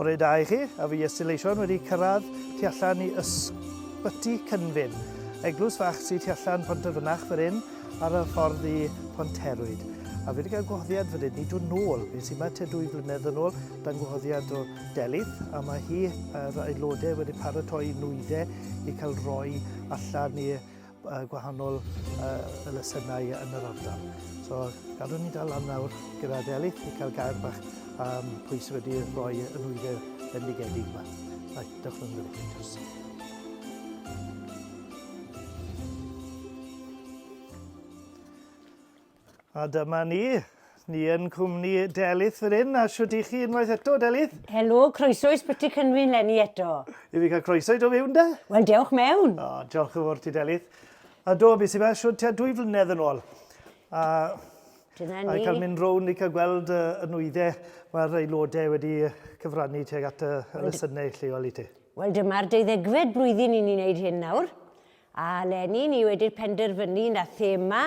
Bore da I chi, a fi Iesu Leision wedi cyrraedd tu allan I Ysbyty Cynfyn. Eglwys fach sy'n tu allan Pontarfynach fan hyn ar y ffordd I Ponterwyd. A fi wedi cael gwahoddiad fan hyn I dod nôl. Fi sy'n ma te 2 flynedd yn ôl dan gwahoddiad o Delydd, a mae hi a'r aelodau wedi paratoi nwyddau I cael rhoi allan I gwahanol elusennau yn yr ardal. So, gadw ni dal am nawr gyda Delydd I cael gair bach am pwy sydd wedi rhoi y nwyddau bendigedig yma. Rai, dewch yn ddweud. A dyma ni yn cwmni Delydd fan hyn, a siwt I chi unwaith eto, Delydd? Helo, croeso Ysbyty Cynfyn Lenni eto. I fi cael croeso I do mewn da? Wel, dewch mewn. O, diolch yn fawr ti, Delydd. A do, beth sy'n ma, siwt tua 2 flynedd yn ôl. A Dyna ni. cael mynd rown I cael gweld y nwyddau mae'r aelodau wedi cyfrannu tuag at y elusennau lleol I ti. Wel, dyma'r 12fed blwyddyn I ni'n neud hyn nawr. A Lenni, ni wedi penderfynu na thema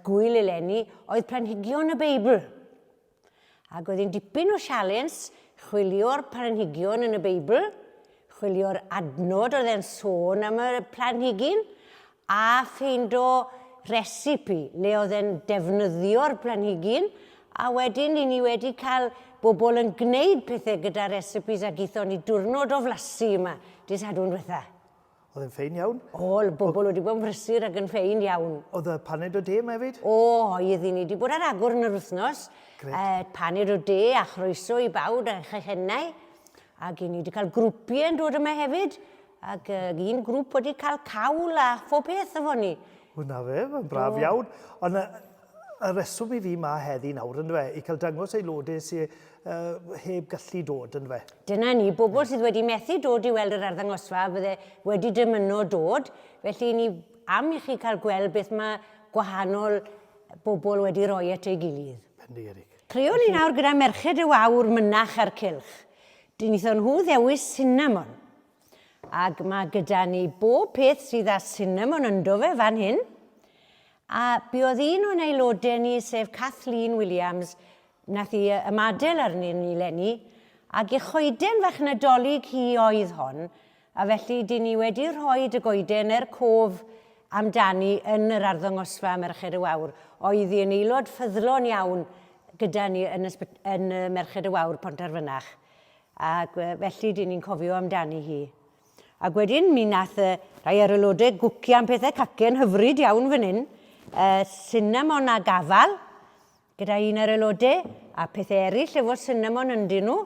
gwyl eleni oedd planhigion y Beibl. Ac oedd hi'n dipyn o sialens chwilio'r planhigion yn y Beibl, chwilio'r adnod oedd e'n sôn am y planhigyn, a ffeindo resipi le oedd e'n defnyddio'r planhigyn, a wedyn ni wedi cael bobl yn gwneud pethau gyda resipis a geithon ni diwrnod o flasu yma, dydd Sadwrn diwetha. Oedd e'n ffein iawn? O, bobl wedi bod yn frysur ac yn ffein iawn. Oedd y paned o de yma hefyd? O, oedd ni wedi bod ar agor yn yr wythnos. Paned o de a chroeso I bawd a chechennau. Ac ni wedi cael grwpiau yn dod yma hefyd. Ac un grŵp wedi cael cawl a phob peth efo ni. Hwna fe, mae'n braf iawn. Ond y reswm I fi ma heddi nawr yn fe, I cael dangos aelodau sydd heb gallu dod yn fe. Dyna ni, bobl sydd wedi methu dod I weld yr arddangosfa, bydde wedi dymuno dod. Felly ni am I chi cael gweld beth mae gwahanol bobl wedi rhoi at ei gilydd. Bendigedig. Creon ni nawr gyda merched y wawr mynach ar cylch. Wnaethon nhw ddewis cinnamon. Ac mae gyda ni bob peth sydd â cinnamon yndo fe fan hyn. A buodd un o'n aelodau ni, sef Kathleen Williams, nath I ymadel arnyn ni Lenni, ac I choeden fach Nadolig hi oedd hon, a felly dyn ni wedi rhoi y goeden cof amdani yn yr arddangosfa Merched y Wawr. Oedd Hi'n aelod ffyddlon iawn gyda ni yn Merched y Wawr Pontarfynach. Ac felly dyn ni'n cofio amdani hi. Ac wedyn mi nath rai ar aelodau gwcio am pethau cacen hyfryd iawn fan hyn, cinnamon a gafal, gyda un ar aelodau, a pethau eraill efo cinnamon yndyn nhw,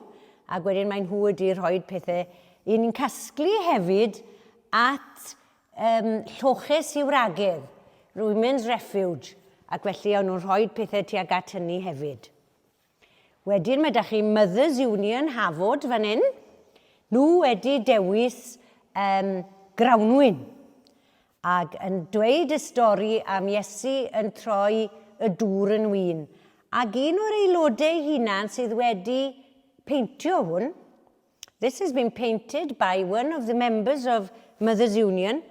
ac wedyn mae nhw wedi rhoi pethau. Ni'n casglu hefyd at lloches I wragedd, Women's Refuge, ac felly o'n nhw'n rhoi pethau tuag at hynny hefyd. Wedyn mae da chi Mothers Union Hafod fan hyn. Nhw wedi dewis Grawnwyn, ac yn dweud y stori am Iesu yn troi y dŵr yn wyn. Ac un o'r aelodau hunan sydd wedi peintio hwn, this has been painted by one of the members of Mothers Union.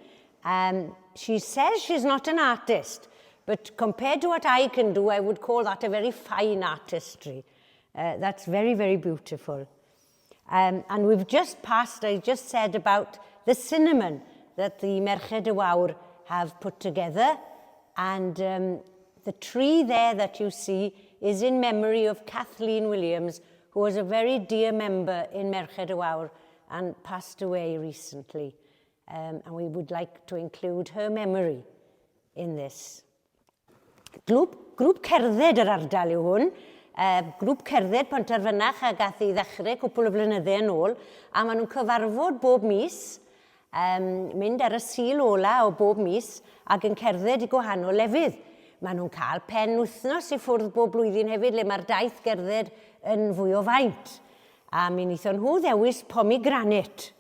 She says she's not an artist, but compared to what I can do, I would call that a very fine artistry. That's very, very beautiful. And we've just passed, I just said about the cinnamon that the Merched y Wawr have put together. And the tree there that you see is in memory of Kathleen Williams, who was a very dear member in Merched y Wawr and passed away recently. And we would like to include her memory in this. Grŵp cerdded yr ardal yw hwn. Grŵp cerdded Pontarfynach a gath I ddechrau cwpl o flynyddoedd yn ôl, a maen nhw'n cyfarfod bob mis, mynd ar y sil ola o bob mis, ac yn cerdded I gwahanol lefydd. Maen nhw'n cael pen wythnos I ffwrdd bob blwyddyn hefyd, le mae'r daith gerdded yn fwy o faint. A mi wnaethon nhw ddewis pomegranate.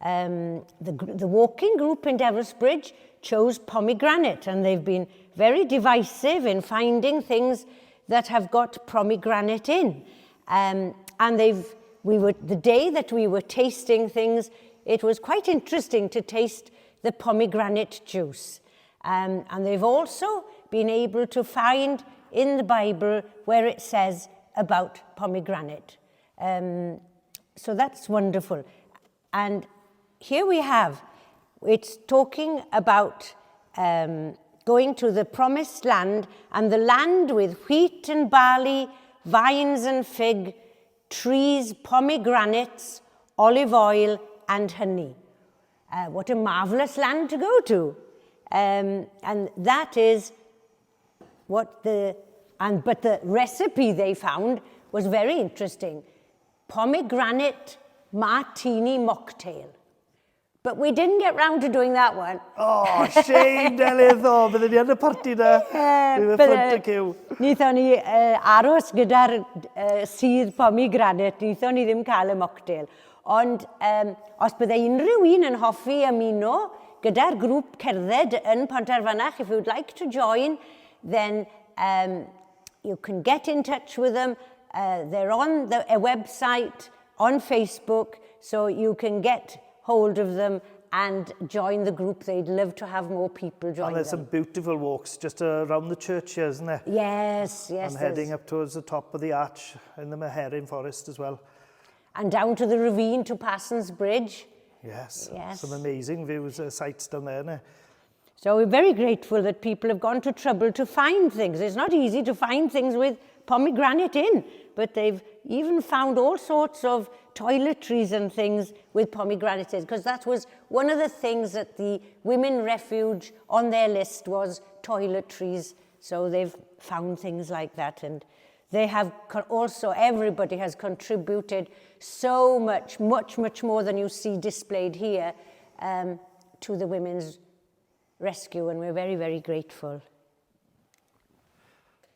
The walking group in Devil's Bridge chose pomegranate, and they've been very divisive in finding things that have got pomegranate in. And the day that we were tasting things, it was quite interesting to taste the pomegranate juice. And they've also been able to find in the Bible where it says about pomegranate. So that's wonderful. And here we have, it's talking about going to the promised land, and the land with wheat and barley, vines and fig, trees, pomegranates, olive oil, and honey. What a marvelous land to go to. And that is what but the recipe they found was very interesting. Pomegranate martini mocktail. But we didn't get round to doing that one. Oh, shame, Delydd, o, bydden ni yn y parti na. Bydd y ffrant y cyw. Nithon ni aros gyda'r sydd pomegranate, nithon ni ddim cael y mocktail. Ond os bydde unrhyw un yn hoffi ymuno gyda'r grŵp cerdded yn Pontarfanach, if you'd like to join, then you can get in touch with them. They're on a website, on Facebook, so you can get hold of them and join the group. They'd love to have more people join them. And there's some beautiful walks just around the church here, isn't there? Yes, yes. And heading up towards the top of the arch in the Meherin Forest as well. And down to the ravine to Parsons Bridge. Yes, yes. Some amazing views, sights down there, isn't it? So we're very grateful that people have gone to trouble to find things. It's not easy to find things with pomegranate in, but they've even found all sorts of toiletries and things with pomegranates in, because that was one of the things that the Women Refuge on their list was toiletries. So they've found things like that, and they have also, everybody has contributed so much, much more than you see displayed here to the Women's Rescue, and we're very, very grateful.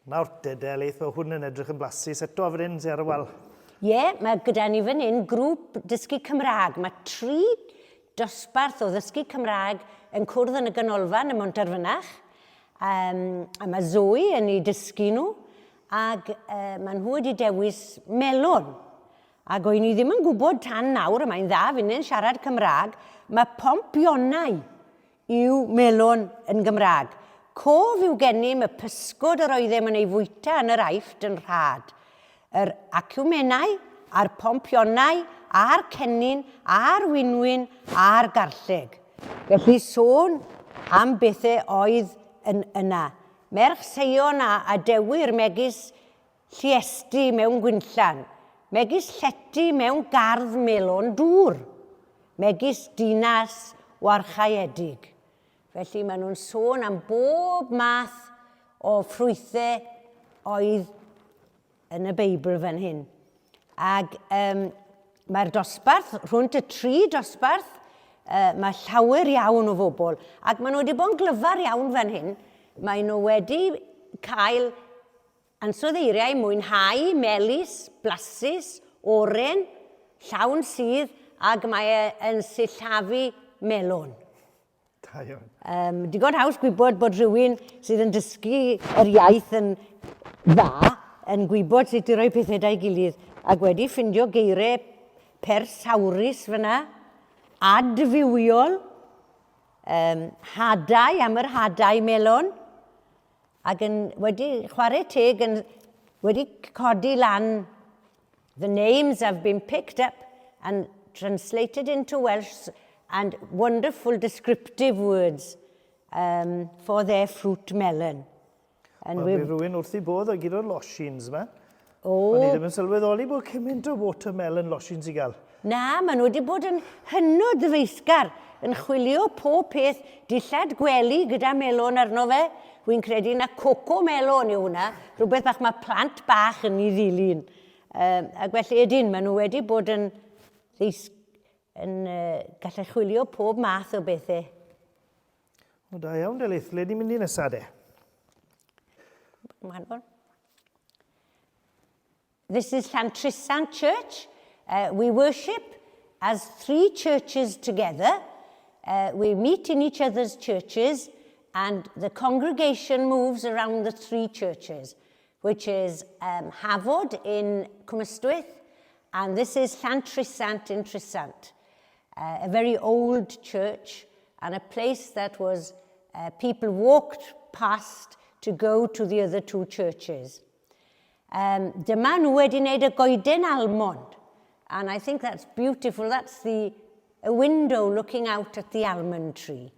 Nawr, Delydd, mae hwn yn edrych yn blasus. Eto fan hyn, sy'n ar y wal. Ie, mae gyda ni fan hyn grŵp dysgu Cymraeg. Mae 3 dosbarth o ddysgu Cymraeg yn cwrdd yn y ganolfan ym Montarfanach. A mae Zoe yn ei dysgu nhw, ac maen nhw wedi dewis melon. Ac o'i ni ddim yn gwybod tan nawr, mae'n dda fan hyn siarad Cymraeg, mae pompionau yw melon yn Gymraeg. Cof yw gennym y pysgod yr oeddem yn ei fwyta yn yr aifft yn rhad. Yr acwmenau, a'r pompionau, a'r cennin, a'r winwyn, a'r garlleg. Felly sôn am bethau oedd yna. Merch Seion a Dewyr megis Lluesti mewn Gwynllan. Megis Llety mewn gardd melon dŵr. Megis Dinas Warchaedig. Felly maen nhw'n sôn am bob math o ffrwythau oedd yn y Beibl fan hyn. Ac mae'r dosbarth, rhwnt y 3 dosbarth, mae llawer iawn o bobl. Ac maen nhw wedi bod yn glyfar iawn fan hyn. Maen nhw wedi cael ansoddeiriau mwynhau, melis, blasus, oren, llawn sydd, ac mae yn sillafu melon. Da iawn. Digon haws gwybod bod rhywun sydd yn dysgu yr iaith yn dda, yn gwybod sut i roi pethau da'i gilydd, ac wedi ffindio geiriau persawrus fyna, adfywiol, hadau am yr hadau melon, ac wedi chwarae teg, wedi codi lan. The names have been picked up and translated into Welsh, and wonderful descriptive words for their fruit melon. Mae rhywun wrth i bod o gyda'r loshins yma. O. O'n i ddim yn sylweddoli bod cymaint o watermelon loshins i gael. Na, maen nhw wedi bod yn hynod ddyfeisgar yn chwilio pob peth, dillad gwely gyda melon arno fe. Wy'n credu na coco melon yw hwnna, rhywbeth bach mae plant bach yn ei ddilyn. Ac felly ydyn, maen nhw wedi bod yn gallu chwilio pob math o bethau. O da iawn, Delydd. Le ni'n mynd i nesaf de? This is Llantrisant Church. We worship as 3 churches together. We meet in each other's churches, and the congregation moves around the 3 churches, which is Hafod in Cwm Ystwyth, and this is Llantrisant in Trisant. A very old church, and a place that was people walked past to go to the other 2 churches. Dyma nhw wedi wneud y goeden almond, And I think that's beautiful. That's a window looking out at the almond tree.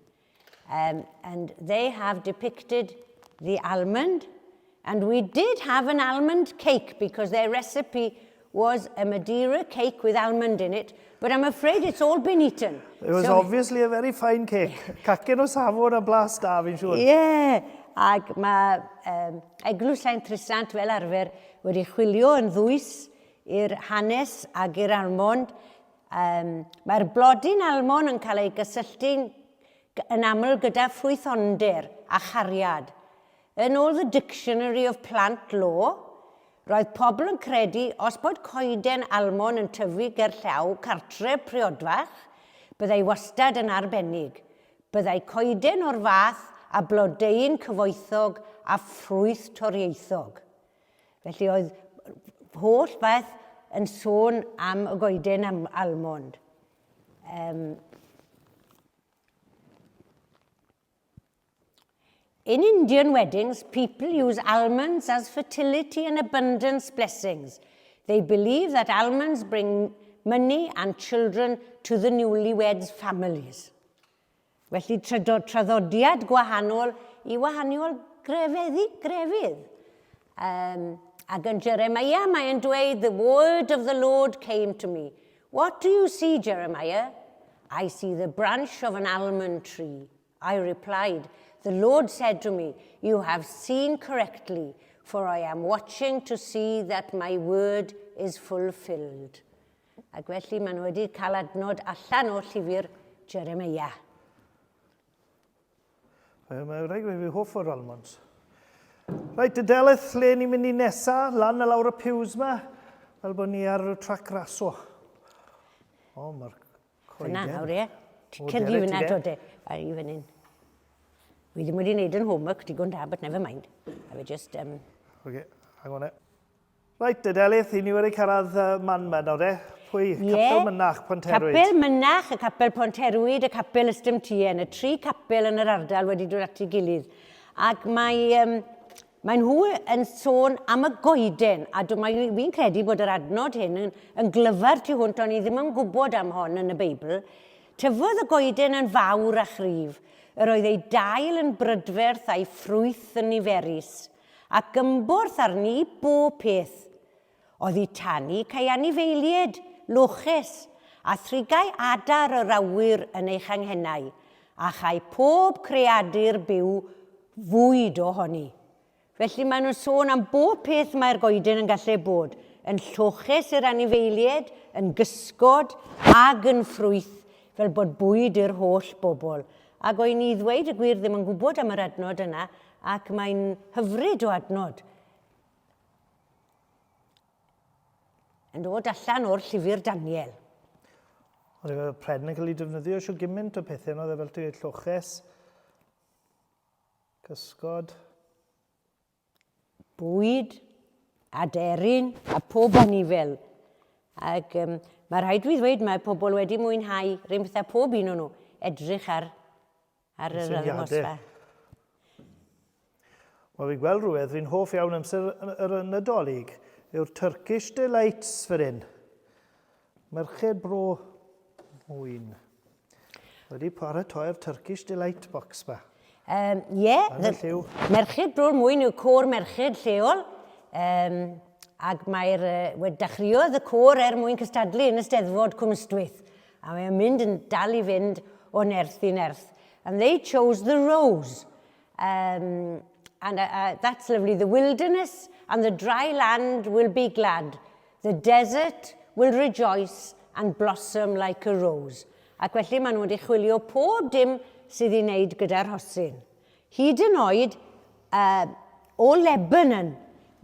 And they have depicted the almond. And we did have an almond cake because their recipe was a Madeira cake with almond in it. But I'm afraid it's all been eaten. It was obviously a very fine cake. Cacen o safon a blas da, fi'n siŵr. Ie, ac mae Eglwys Trysant fel arfer wedi chwilio yn ddwys i'r hanes ag i'r almond. Mae'r blodyn almond yn cael ei gysylltu'n yn aml gyda ffrwythonder a chariad. Yn ôl the Dictionary of Plant Law, roedd pobl yn credu os bod coeden almond yn tyfu ger llaw cartre priodfach, byddai wastad yn arbennig. Byddai coeden o'r fath a blodeu'n cyfoethog a ffrwyth toriaethog. Felly oedd holl beth yn sôn am y goeden almond. In Indian weddings, people use almonds as fertility and abundance blessings. They believe that almonds bring money and children to the newlyweds' families. Felly traddodiad gwahanol I wahanol grefydd. Ac yn Jeremiah, mae'n dweud, the word of the Lord came to me. What do you see, Jeremiah? I see the branch of an almond tree. I replied, the Lord said to me, you have seen correctly, for I am watching to see that my word is fulfilled. Ac felly maen nhw wedi cael adnod allan o llyfr Jeremiah. Mae'n rhaid fi hoff o'r almonds. Rhaid, y deleth lle ni'n mynd I nesa, lan y lawr y piws ma, fel bod ni ar y trac raso. O, mae'r coeden. Fyna, nawr ie. Cyrfi fyna, dod e. A I fan hyn. We ddim wedi wneud yn homework, digon da, but never mind. I would just... Okay, hang on it. Right, y deleth, I ni wedi cyrraedd man ma nawr e. Pwy? Capel Mynach, Ponterwyd. Capel Mynach, y capel Ponterwyd, y capel Ystym Tien. Y tri capel yn yr ardal wedi dod at ei gilydd. Ac mae nhw yn sôn am y goeden. A fi'n credu bod yr adnod hyn yn glyfar tu hwnt, ond I ddim yn gwybod am hon yn y Beibl. Tyfodd y goeden yn fawr a chrif. Yr oedd ei dail yn brydferth a'i ffrwyth yn niferus, ac gymborth arni bob peth. Oedd ei tannu cael anifeilied, loches, a thrigau adar yr awyr yn eich anghennau, a chai pob creadur byw fwyd ohoni. Felly maen nhw'n sôn am bob peth mae'r goeden yn gallu bod, yn lloches i'r anifeilied, yn gysgod ag yn ffrwyth, fel bod bwyd i'r holl bobl. Ac o'n I ddweud y gwir ddim yn gwybod am yr adnod yna, ac mae'n hyfryd o adnod. Yn dod allan o'r llyfr Daniel. Oedd y pren yn cael ei defnyddio sio gymaint o pethau, oedd e fel tu lloches, cysgod. Bwyd, aderyn, a pob anifel. Ac mae rhaid fi ddweud mae pobl wedi mwynhau rhywun bethau pob un o'n nhw edrych ar yr ymosfa. Mae fi'n gweld rhywbeth, fi'n hoff iawn amser yr Nadolig, yw'r Turkish Delights fyr hyn. Merched bro mwyn. Wedi paratoi'r Turkish Delight box ba. Merched bro mwyn yw côr merched lleol. Ac wedi dechreuodd y côr mwyn cystadlu yn y Steddfod Cwm Ystwyth. A mae'n mynd yn dal I fynd o nerth I nerth. And they chose the rose. And that's lovely. The wilderness and the dry land will be glad. The desert will rejoice and blossom like a rose. Ac felly maen nhw wedi chwilio pob dim sydd I wneud gyda'r rhosyn. Hyd yn oed o Lebanon,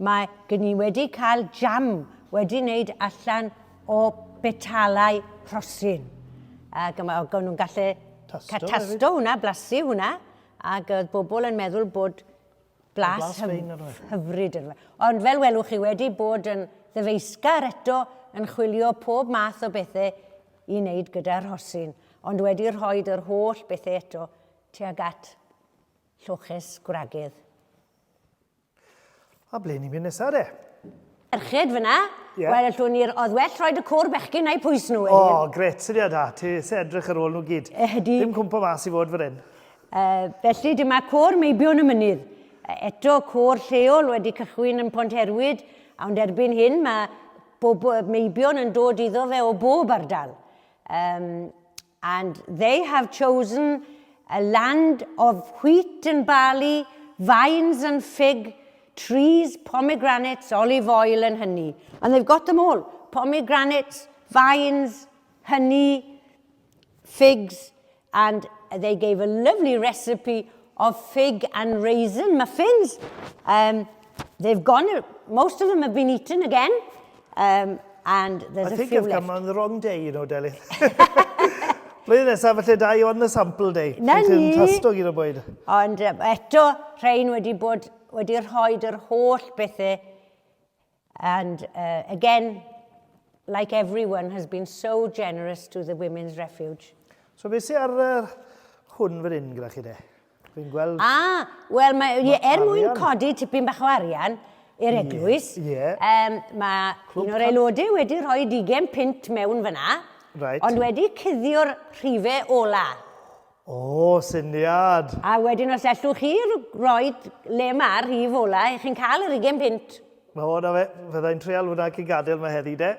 mae gen I wedi cael jam wedi wneud allan o betalau rhosyn. Ac mae nhw'n gallu tasto hwnna, blasu hwnna, ac oedd bobl yn meddwl bod blas hyfryd yn fe. Ond fel welwch chi wedi bod yn ddyfeisgar eto yn chwilio pob math o bethau I wneud gyda'r rhosyn, ond wedi rhoi yr holl bethau eto tuag at lloches gwragydd. A ble ni'n mynd nesaf de? Merched fyna, Ie. Wel, oedd well roed y côr bechgyn neu pwys nhw. O, gret sydd da. Ti sy'n edrych ar ôl nhw gyd. Ydy. Dim cwmpa mas i fod fan hyn. Felly, dyma côr meibion y mynydd. Eto, côr lleol wedi cychwyn yn Ponterwyd, ond erbyn hyn mae meibion yn dod iddo fe o bob ardal. And they have chosen a land of wheat and barley, vines and fig, trees, pomegranates, olive oil and honey. And they've got them all. Pomegranates, vines, honey, figs, and they gave a lovely recipe of fig and raisin muffins. They've gone, most of them have been eaten again. And there's a few left. I think I've come on the wrong day, you know, Deli. Blwyddyn nesaf, felly da i on the sample day. Na ni. Tastog i'r bwyd. Ond eto, rhain wedi rhoi yr holl bethau. And again, like everyone, has been so generous to the Women's Refuge. So beth sy'n ar hwn fan hyn gyda chi de? Fi'n gweld... Wel, mwyn codi tipyn bach o arian i'r Eglwys, mae un o'r aelodau wedi rhoi 20 pint mewn fyna, ond wedi cuddio'r rhifau ola. O, syniad. A wedyn os allwch chi rhoi le mae'r rhif ola, chi'n cael yr 20 pint. O, na fe, fyddai'n treol hwnna chi gadael mae heddi de.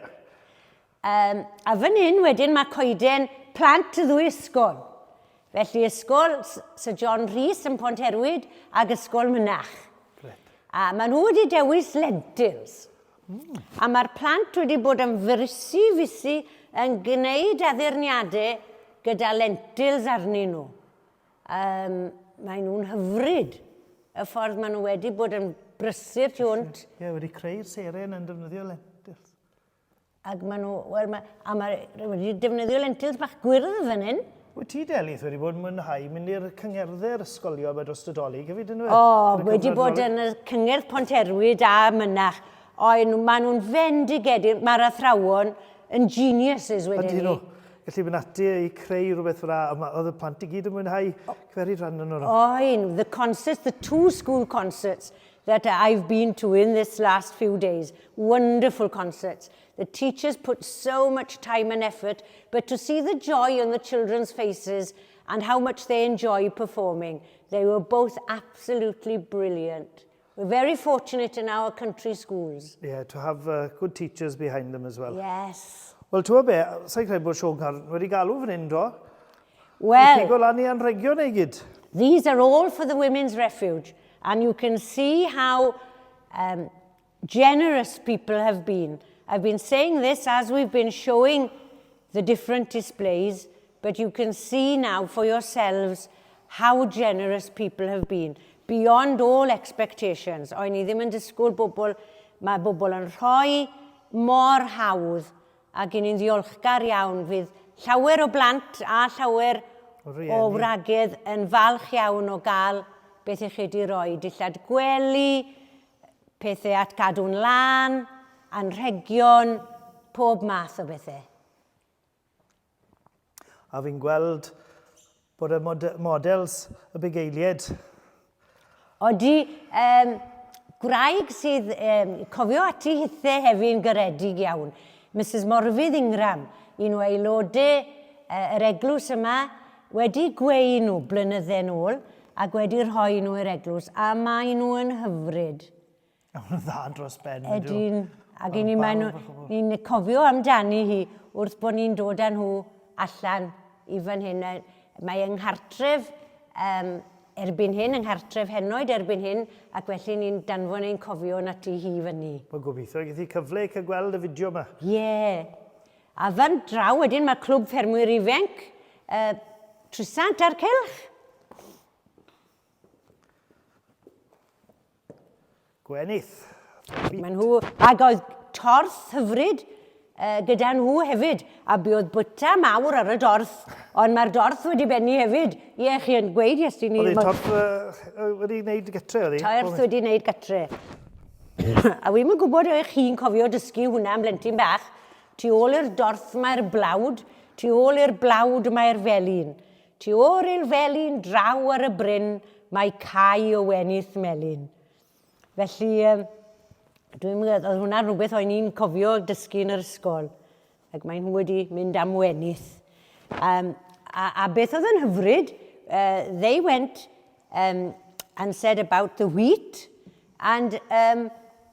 A fan hyn wedyn mae coeden plant y ddwy ysgol. Felly ysgol Sir John Rhys yn Ponterwyd ac ysgol Mynach. A maen nhw wedi dewis lentils. A mae'r plant wedi bod yn fysi yn gwneud addurniadau gyda lentils arnyn nhw. Maen nhw'n hyfryd y ffordd maen nhw wedi bod yn brysur tu hwnt. Ie, wedi creu'r seren yn defnyddio lentils. Ac maen nhw, wedi defnyddio lentils bach gwyrdd fan hyn. Wyt ti, Delith, wedi bod yn mwynhau mynd i'r cyngerddau'r ysgolio yma dros Nadolig, hefyd yn wedi bod yn y cyngerdd Ponterwyd a Mynach. Maen nhw'n fendigedig, mae'r athrawon yn geniuses wedyn ni. Gallu mynd ati i creu rhywbeth fyna, oedd y plant i gyd yn mwynhau cyferu rhan yn nhw. The concerts, the 2 school concerts that I've been to in this last few days. Wonderful concerts. The teachers put so much time and effort, but to see the joy on the children's faces and how much they enjoy performing, they were both absolutely brilliant. We're very fortunate in our country schools. Yeah, to have good teachers behind them as well. Yes. Wel, ti'n be, sa'n credu bod Sio'n wedi galw fan hyn, do? Well, these are all for the Women's Refuge. And you can see how generous people have been. I've been saying this as we've been showing the different displays, but you can see now for yourselves how generous people have been, beyond all expectations. O'n i ddim yn disgwyl bobl, mae bobl yn rhoi mor hawdd, ac yn ddiolchgar iawn fydd llawer o blant a llawer o wragedd yn falch iawn o gael beth i chi wedi rhoi, dillad gwely, pethau at gadw'n lan, anrhegion, pob math o bethau. A fi'n gweld bod y models y bugeilied. Odi, gwraig sydd, cofio ati hithau hefyd garedig iawn, Mrs Morfydd Ingram, un o aelodau yr eglwys yma, wedi gweu nhw blynyddau nôl, ac wedi rhoi nhw i'r eglwys, a mae nhw yn hyfryd. A maen nhw'n dda dros ben. Ac ni'n cofio amdani hi wrth bod ni'n dod â nhw allan i fan hyn. Mae yng Nghartref erbyn hyn, yng Nghartref Henoed erbyn hyn, ac felly ni'n danfon ein cofio na ti hi fyny. Mae'n gobeithio, gyda cyfle i cael gweld y fideo yma. Ie. A fan draw wedyn mae Clwb Ffermwyr Ifanc, Trysant a'r Cylch. Gwenith. Ac oedd torth hyfryd gyda nhw hefyd, a oedd bwyta mawr ar y dorth, ond mae'r dorth wedi benni hefyd. Ie, chi yn gweud, yes, ti'n... Oedd ei torth wedi gwneud gytre, oedd hi? Torth wedi gwneud gytre. A wy'n gwybod o'ch chi'n cofio dysgu hwnna am blentyn bach, tu ôl i'r dorth mae'r blawd, tu ôl i'r blawd mae'r felin. Tu ôl i'r felin draw ar y bryn, mae cae o wenydd melyn. Felly, Dwi'n meddwl, oedd hwnna rhywbeth o'n i'n cofio dysgu yn yr ysgol. Ac mae nhw wedi mynd am wenydd. A beth oedd yn hyfryd, they went and said about the wheat, and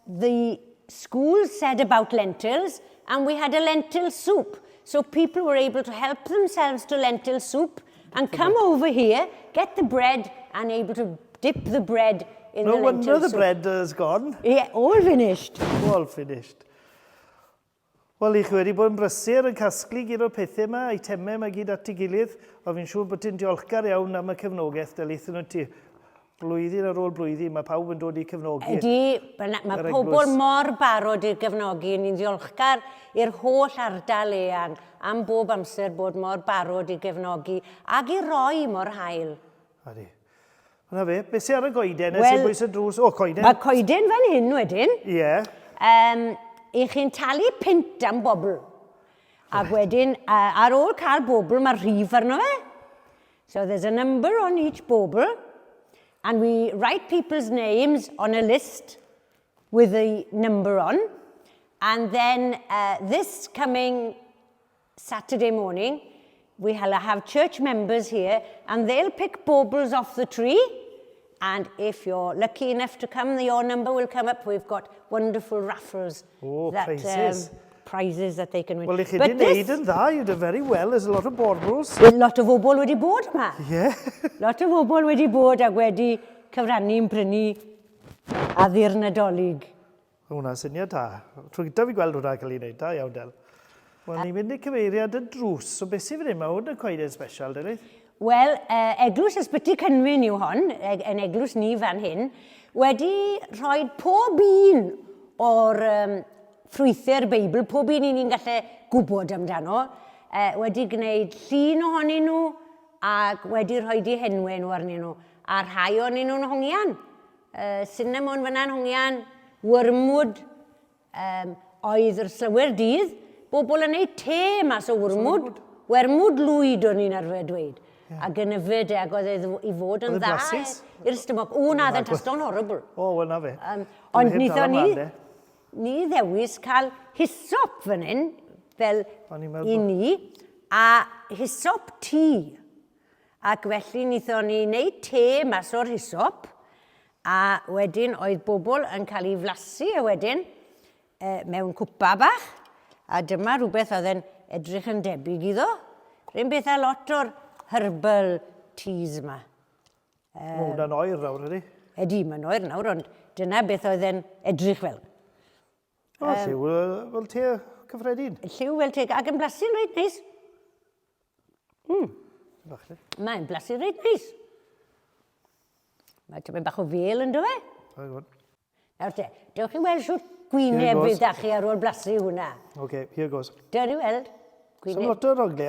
the school said about lentils, and we had a lentil soup. So people were able to help themselves to lentil soup and come over here, get the bread, and able to dip the bread in the lentil soup. No wonder the bread has gone. Yeah, all finished. All finished. Wel, i chi wedi bod yn brysur yn casglu gyd o'r pethau yma, eitemau yma gyd at ei gilydd, a fi'n siŵr bod ti'n diolchgar iawn am y cefnogaeth dylith nhw ti. Blwyddyn ar ôl blwyddyn, mae pawb yn dod i cefnogi. Ydy, mae pobl mor barod i'r gefnogi, ni'n ddiolchgar i'r holl ardal eang am bob amser bod mor barod i gefnogi ac i roi mor hael. Ydy. Hwna fe, beth sy'n ar y goeden? Sy'n bwys y drws? O, coeden. Mae coeden fan hyn wedyn. Ie. I chi'n talu pint am bobl. Ac wedyn, ar ôl cael bobl, mae rhif arno fe. So there's a number on each bobl. And we write people's names on a list with a number on. And then this coming Saturday morning, we have church members here, and they'll pick baubles off the tree. And if you're lucky enough to come, your number will come up. We've got wonderful raffles. Oh, prizes. Prizes that they can win. Wel, i chi wedi wneud yn dda, you did very well. There's a lot of baubles. Lot o bobl wedi bod yma. Yeah. Lot o bobl wedi bod ac wedi cyfrannu'n brynu addi'r Nadolig. Hwna'n syniad da. Trwy gyda fi gweld hwnna cael ei wneud, da iawn del. Wel, ni'n mynd i cyfeiriad y drws, so beth sy'n fan hyn? Mae hwn yn coeden special, dylai? Wel, Eglwys Ysbyty Cynfyn yw hon, yn eglwys ni fan hyn, wedi rhoi pob un o'r ffrwythau'r Beibl, pob un ni'n gallu gwybod amdano, wedi gwneud llun ohonyn nhw ac wedi rhoi di henwen nhw arnyn nhw. A rhai ohonyn nhw'n hongian. Cinnamon fyna'n hongian, wyrmwd, oedd yr slywyr dydd, bobl yn neud te mas o wyrmwd, wermwd lwyd o'n i'n arfer dweud. Ac yn yfyd ac oedd i fod yn dda i'r stomach. O, na, dda'n taston horrible. O, wel na fe. Ond ni ddewis cael hysop fan hyn, fel i ni, a hysop tŷ. Ac felly wnaethon ni wneud te mas o'r hysop, a wedyn oedd bobl yn cael ei flasu a wedyn mewn cwpa bach, a dyma rhywbeth oedd yn edrych yn debyg iddo. Rhaid beth a lot o'r herbal teas yma. O, hwnna'n oer nawr, ydy? Ydy, mae'n oer nawr, ond dyna beth oedd yn edrych fel. O, lliw fel te cyffredin. Lliw fel te, ac yn blasu'n reit neis. Mae'n blasu'n reit neis. Mae tyma'n bach o fel yn dweud. Nawr te, dewch chi weld siwt gwyneb bydd â chi ar ôl blasu hwnna. OK, here goes. Dewch chi weld. So'n lot o rogli,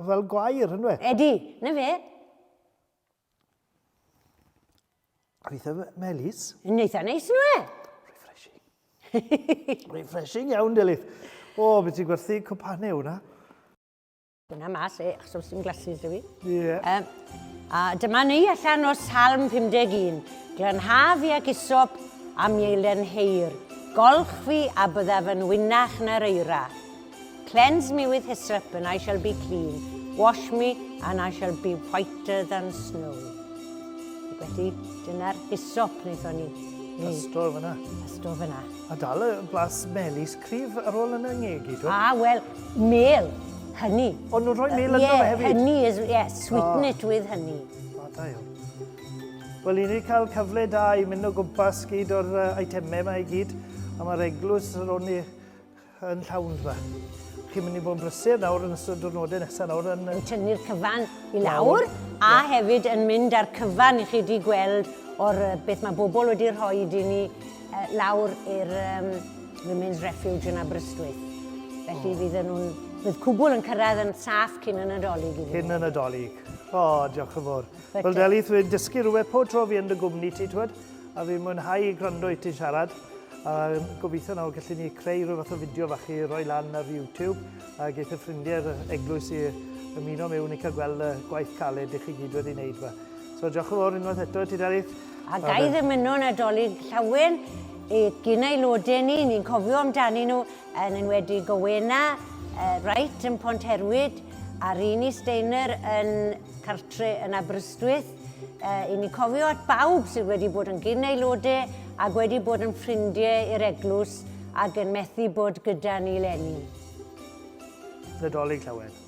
fel gwair, yn dwe? Edi, na fe. Eitha melis. Neitha neis nhw e. Refreshing. Refreshing iawn, Dylydd. O, beth ti'n gwerthu cwpanau hwnna? Hwna mas, achos sy'n glasses dy fi. Ie. A dyma ni allan o Salm 51. Glanhaf fi ac isop am ieilen heir. Golch fi a bydda fy'n wynach na'r eira. Cleanse me with hyssop and I shall be clean. Wash me and I shall be whiter than snow. Felly, dyna'r hyssop wnaethon ni. Ystor fyna. Ystor fyna. A dal y blas melis cryf ar ôl yn y ngegi, dwi'n? Wel, mel, honey. O, nhw'n rhoi mel yn ddo hefyd? Honey is, sweeten it with honey. O, da iawn. Wel, i ni cael cyfle da i mynd o gwmpas gyd o'r eitemau yma i gyd, a mae'r eglwys ro'n ni yn llawn fa. Chi'n mynd i bod yn brysur nawr yn ystod diwrnodau nesaf nawr yn tynnu'r cyfan i lawr, a hefyd yn mynd ar cyfan i chi wedi gweld o'r beth mae bobl wedi rhoi i ni lawr i'r Women's Refuge yn Aberystwyth. Felly fydd cwbl yn cyrraedd yn saff cyn y Nadolig. Cyn y Nadolig. O, diolch yn fawr. Wel, Delyth, dwi'n dysgu rhywbeth pob tro fi yn dy gwmni ti, twyd, a fi'n mwynhau i gwrando i ti siarad. A gobeithio nawr gallu ni creu rhyw fath o fideo fach i roi lan ar YouTube a geith y ffrindiau'r eglwys i ymuno mewn i cael gweld y gwaith caled i chi gyd wedi wneud fa. So diolch yn fawr unwaith eto ti Delyth. A gai ddim yno Nadolig llawen gyn aelodau ni, ni'n cofio amdani nhw yn enwedig Gowena, Wright yn Ponterwyd, a Rini Steiner yn cartre yn Aberystwyth. I ni'n cofio at bawb sydd wedi bod yn gyn aelodau ac wedi bod yn ffrindiau i'r Eglwys ac yn methu bod gyda ni leni. Nadolig llawen.